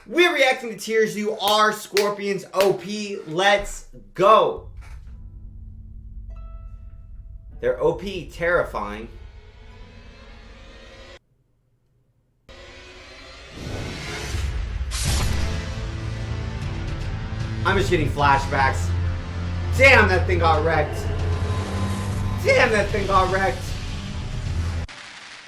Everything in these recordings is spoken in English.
We're reacting to TierZoo. Are scorpions OP? Let's go. They're OP, terrifying. I'm just getting flashbacks. Damn, that thing got wrecked. Damn, that thing got wrecked.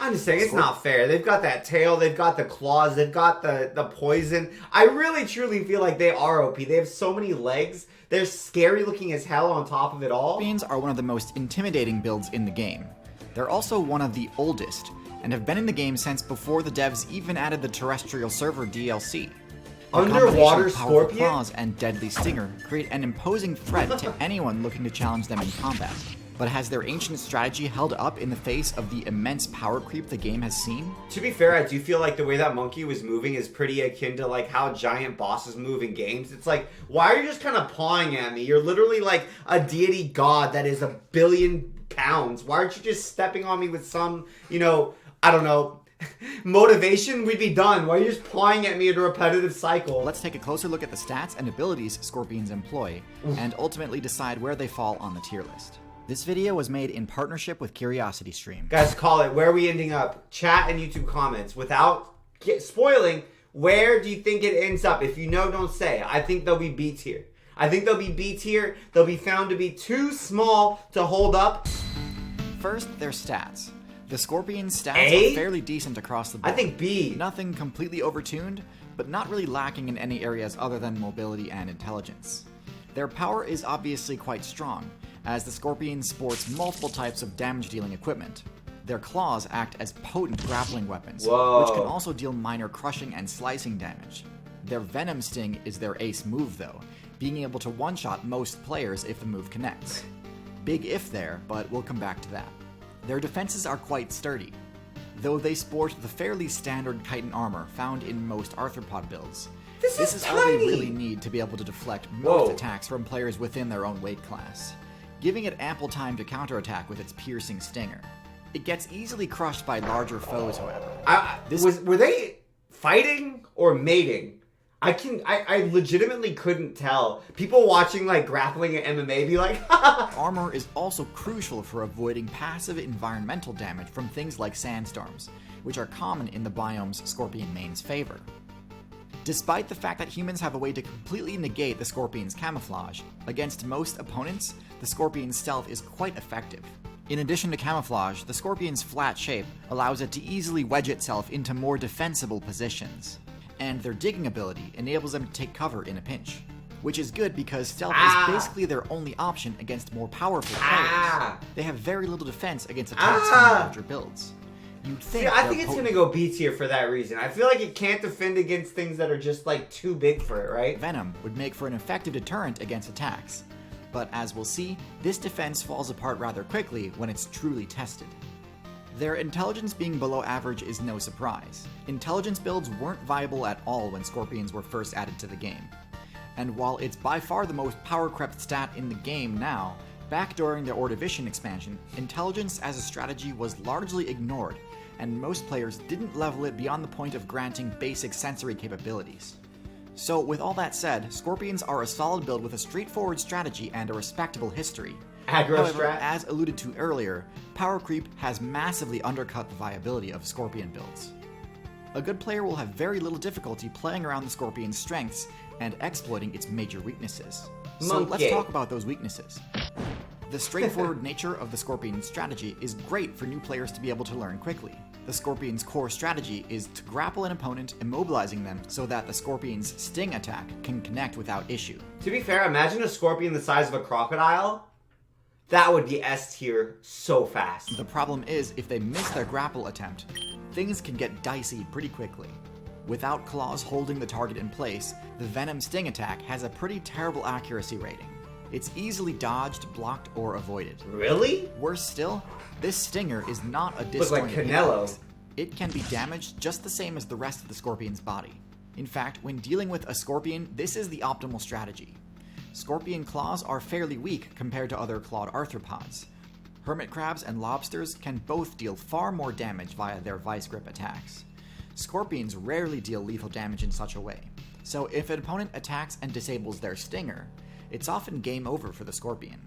I'm just saying, it's not fair. They've got that tail, they've got the claws, they've got the poison. I really, truly feel like they are OP. They have so many legs. They're scary looking as hell on top of it all. Scorpions are one of the most intimidating builds in the game. They're also one of the oldest, and have been in the game since before the devs even added the terrestrial server DLC. Underwater scorpion? Claws and deadly stinger create an imposing threat to anyone looking to challenge them in combat. But has their ancient strategy held up in the face of the immense power creep the game has seen? To be fair, I do feel like the way that monkey was moving is pretty akin to like how giant bosses move in games. It's like, why are you just kind of pawing at me? You're literally like a deity god that is 1 billion pounds. Why aren't you just stepping on me with some, you know, I don't know, motivation? We'd be done. Why are you just pawing at me in a repetitive cycle? Let's take a closer look at the stats and abilities scorpions employ, and ultimately decide where they fall on the tier list. This video was made in partnership with CuriosityStream. Guys, call it. Where are we ending up? Chat and YouTube comments. Without spoiling, where do you think it ends up? If you know, don't say. I think they'll be B tier. I think they'll be B tier. They'll be found to be too small to hold up. First, their stats. The Scorpion's stats are fairly decent across the board. I think B. Nothing completely overtuned, but not really lacking in any areas other than mobility and intelligence. Their power is obviously quite strong, as the Scorpion sports multiple types of damage-dealing equipment. Their claws act as potent grappling weapons, which can also deal minor crushing and slicing damage. Their Venom Sting is their ace move though, being able to one-shot most players if the move connects. Big if there, but we'll come back to that. Their defenses are quite sturdy, though they sport the fairly standard chitin armor found in most arthropod builds. This is all they really need to be able to deflect most attacks from players within their own weight class, giving it ample time to counterattack with its piercing stinger. It gets easily crushed by larger foes, however. Were they fighting or mating? I legitimately couldn't tell. People watching like grappling at MMA be like, Armor is also crucial for avoiding passive environmental damage from things like sandstorms, which are common in the biomes Scorpion mains favor. Despite the fact that humans have a way to completely negate the Scorpion's camouflage, against most opponents, the Scorpion's stealth is quite effective. In addition to camouflage, the Scorpion's flat shape allows it to easily wedge itself into more defensible positions, and their digging ability enables them to take cover in a pinch, which is good because stealth is basically their only option against more powerful players. They have very little defense against attacks from larger builds. You'd think I think it's gonna go B tier for that reason. I feel like it can't defend against things that are just like too big for it, right? Venom would make for an effective deterrent against attacks, but as we'll see, this defense falls apart rather quickly when it's truly tested. Their intelligence being below average is no surprise. Intelligence builds weren't viable at all when Scorpions were first added to the game. And while it's by far the most power-crept stat in the game now, back during the Ordovician expansion, intelligence as a strategy was largely ignored, and most players didn't level it beyond the point of granting basic sensory capabilities. So with all that said, Scorpions are a solid build with a straightforward strategy and a respectable history. However, as alluded to earlier, power creep has massively undercut the viability of Scorpion builds. A good player will have very little difficulty playing around the Scorpion's strengths and exploiting its major weaknesses. So let's talk about those weaknesses. The straightforward nature of the Scorpion's strategy is great for new players to be able to learn quickly. The Scorpion's core strategy is to grapple an opponent, immobilizing them so that the Scorpion's sting attack can connect without issue. To be fair, imagine a scorpion the size of a crocodile. That would be S tier so fast. The problem is, if they miss their grapple attempt, things can get dicey pretty quickly. Without claws holding the target in place, the Venom Sting attack has a pretty terrible accuracy rating. It's easily dodged, blocked, or avoided. Really? Worse still, this stinger is not a disjointed like Canelo. It can be damaged just the same as the rest of the Scorpion's body. In fact, when dealing with a Scorpion, this is the optimal strategy. Scorpion claws are fairly weak compared to other clawed arthropods. Hermit crabs and lobsters can both deal far more damage via their vice grip attacks. Scorpions rarely deal lethal damage in such a way, So if an opponent attacks and disables their stinger, it's often game over for the Scorpion.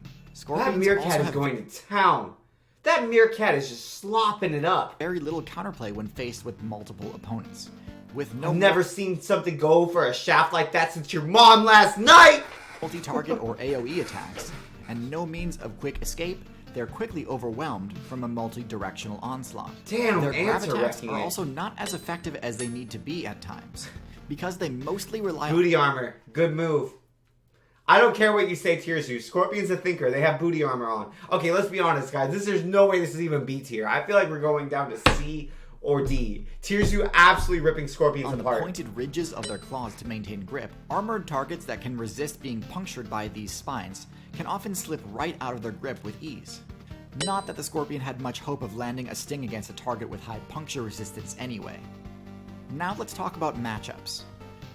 That meerkat is going to town. That meerkat is just slopping it up. Very little counterplay when faced with multiple opponents. With no I've never seen something go for a shaft like that since your mom last night! Multi-target or AoE attacks, and no means of quick escape, they're quickly overwhelmed from a multi-directional onslaught. Damn, their ants grab are attacks wrecking are it. also not as effective as they need to be at times, because they mostly rely on Booty armor. Good move. I don't care what you say, TierZoo. Scorpion's a thinker. They have booty armor on. Okay, let's be honest, guys. There's no way this is even B tier. I feel like we're going down to C or D. TierZoo absolutely ripping Scorpions on apart. the pointed ridges of their claws to maintain grip. Armored targets that can resist being punctured by these spines can often slip right out of their grip with ease. Not that the Scorpion had much hope of landing a sting against a target with high puncture resistance anyway. Now let's talk about matchups.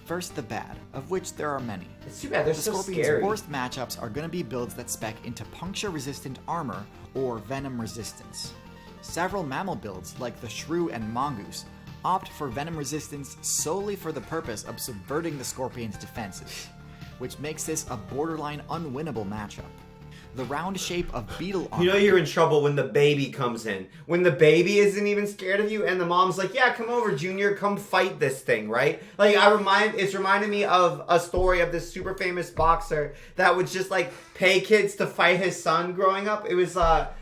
First, the bad, of which there are many. It's too bad. They're The so Scorpion's scary. worst matchups are going to be builds that spec into puncture-resistant armor or venom resistance. Several mammal builds, like the Shrew and Mongoose, opt for venom resistance solely for the purpose of subverting the Scorpion's defenses, which makes this a borderline unwinnable matchup. The round shape of beetle armor... You know you're in trouble when the baby comes in. When the baby isn't even scared of you and the mom's like, yeah, come over, Junior, come fight this thing, right? Like, it's reminding me of a story of this super famous boxer that would just, like, pay kids to fight his son growing up. It was,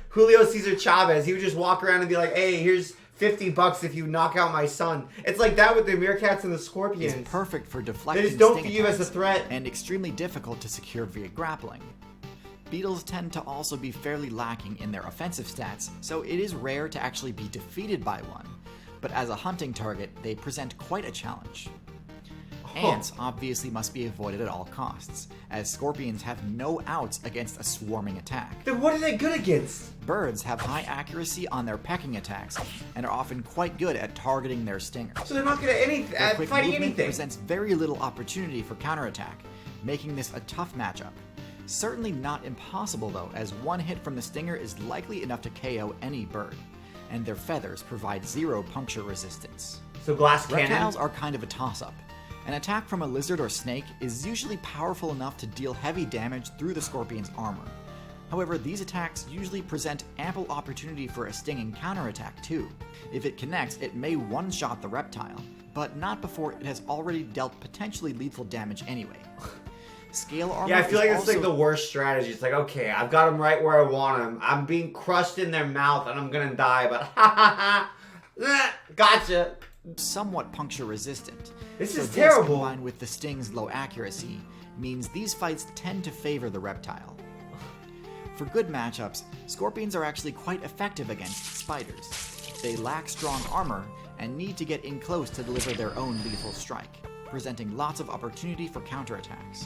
Julio Cesar Chavez. He would just walk around and be like, hey, here's $50 if you knock out my son. It's like that with the meerkats and the scorpions. is perfect for deflecting They just don't sting view you as a attacks threat. and extremely difficult to secure via grappling. Beetles tend to also be fairly lacking in their offensive stats, so it is rare to actually be defeated by one, but as a hunting target, they present quite a challenge. Ants obviously must be avoided at all costs, as scorpions have no outs against a swarming attack. Then what are they good against? Birds have high accuracy on their pecking attacks, and are often quite good at targeting their stingers. So they're not good at Their quick fighting movement anything. presents very little opportunity for counterattack, making this a tough matchup. Certainly not impossible though, as one hit from the stinger is likely enough to KO any bird, and their feathers provide zero puncture resistance. So glass cannon. Reptiles are kind of a toss-up. An attack from a lizard or snake is usually powerful enough to deal heavy damage through the scorpion's armor. However, these attacks usually present ample opportunity for a stinging counterattack too. If it connects, it may one-shot the reptile, but not before it has already dealt potentially lethal damage anyway. Scale armor Yeah, I feel like is it's like also the worst strategy. It's like, okay, I've got them right where I want them. I'm being crushed in their mouth and I'm gonna die, but ha ha ha, gotcha. somewhat puncture resistant. This So is terrible. combined with the sting's low accuracy, means these fights tend to favor the reptile. For good matchups, scorpions are actually quite effective against spiders. They lack strong armor and need to get in close to deliver their own lethal strike, presenting lots of opportunity for counterattacks.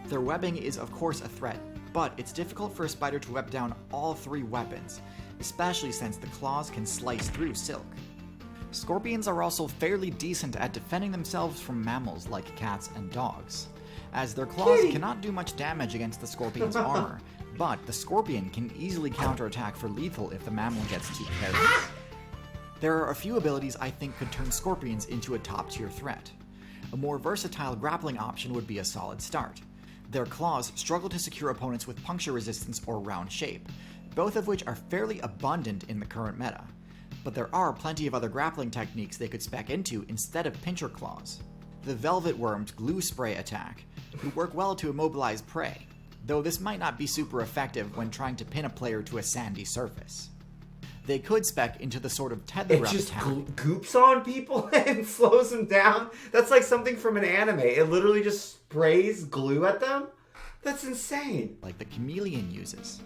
Their webbing is of course a threat, but it's difficult for a spider to web down all three weapons, especially since the claws can slice through silk. Scorpions are also fairly decent at defending themselves from mammals like cats and dogs, as their claws cannot do much damage against the scorpion's armor, but the scorpion can easily counterattack for lethal if the mammal gets too careless. There are a few abilities I think could turn scorpions into a top-tier threat. A more versatile grappling option would be a solid start. Their claws struggle to secure opponents with puncture resistance or round shape, both of which are fairly abundant in the current meta. But there are plenty of other grappling techniques they could spec into instead of pincher claws. The Velvet Worm's glue spray attack would work well to immobilize prey, though this might not be super effective when trying to pin a player to a sandy surface. They could spec into the sort of tether It rub just attack. goops on people and slows them down. That's like something from an anime. It literally just sprays glue at them. That's insane. Like the chameleon uses,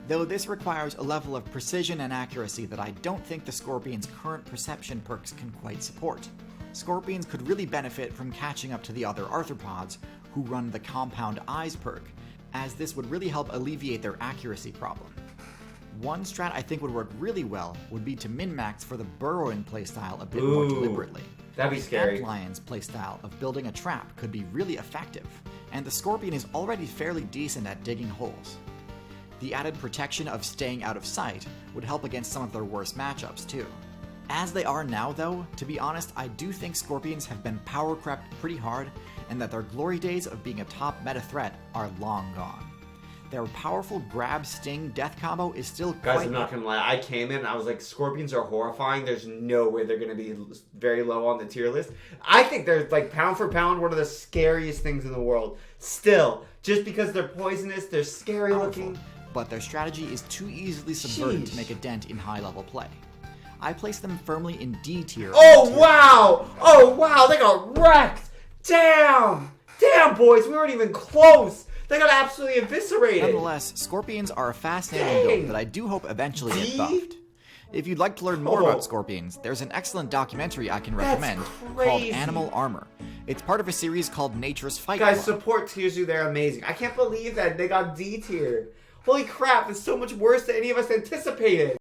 though this requires a level of precision and accuracy that I don't think the scorpion's current perception perks can quite support. Scorpions could really benefit from catching up to the other arthropods who run the compound eyes perk, as this would really help alleviate their accuracy problem. One strat I think would work really well would be to min-max for the burrowing playstyle a bit more deliberately. That'd be scary. Antlion's playstyle of building a trap could be really effective, and the scorpion is already fairly decent at digging holes. The added protection of staying out of sight would help against some of their worst matchups too. As they are now though, to be honest, I do think scorpions have been power crept pretty hard, and that their glory days of being a top meta threat are long gone. Their powerful grab sting death combo is still Guys, I'm not gonna lie. I came in and I was like, scorpions are horrifying. There's no way they're gonna be very low on the tier list. I think they're like pound for pound one of the scariest things in the world. Still, just because they're poisonous, they're scary looking. But their strategy is too easily subverted to make a dent in high level play. I place them firmly in D tier. Oh wow! Oh wow! They got wrecked! Damn! Damn, boys, we weren't even close! They got absolutely eviscerated! Nonetheless, scorpions are a fascinating build that I do hope eventually get buffed. If you'd like to learn more about scorpions, there's an excellent documentary I can recommend called Animal Armor. It's part of a series called Nature's Fight Club. Guys, support TierZoo, they're amazing. I can't believe that they got D tier. Holy crap, it's so much worse than any of us anticipated.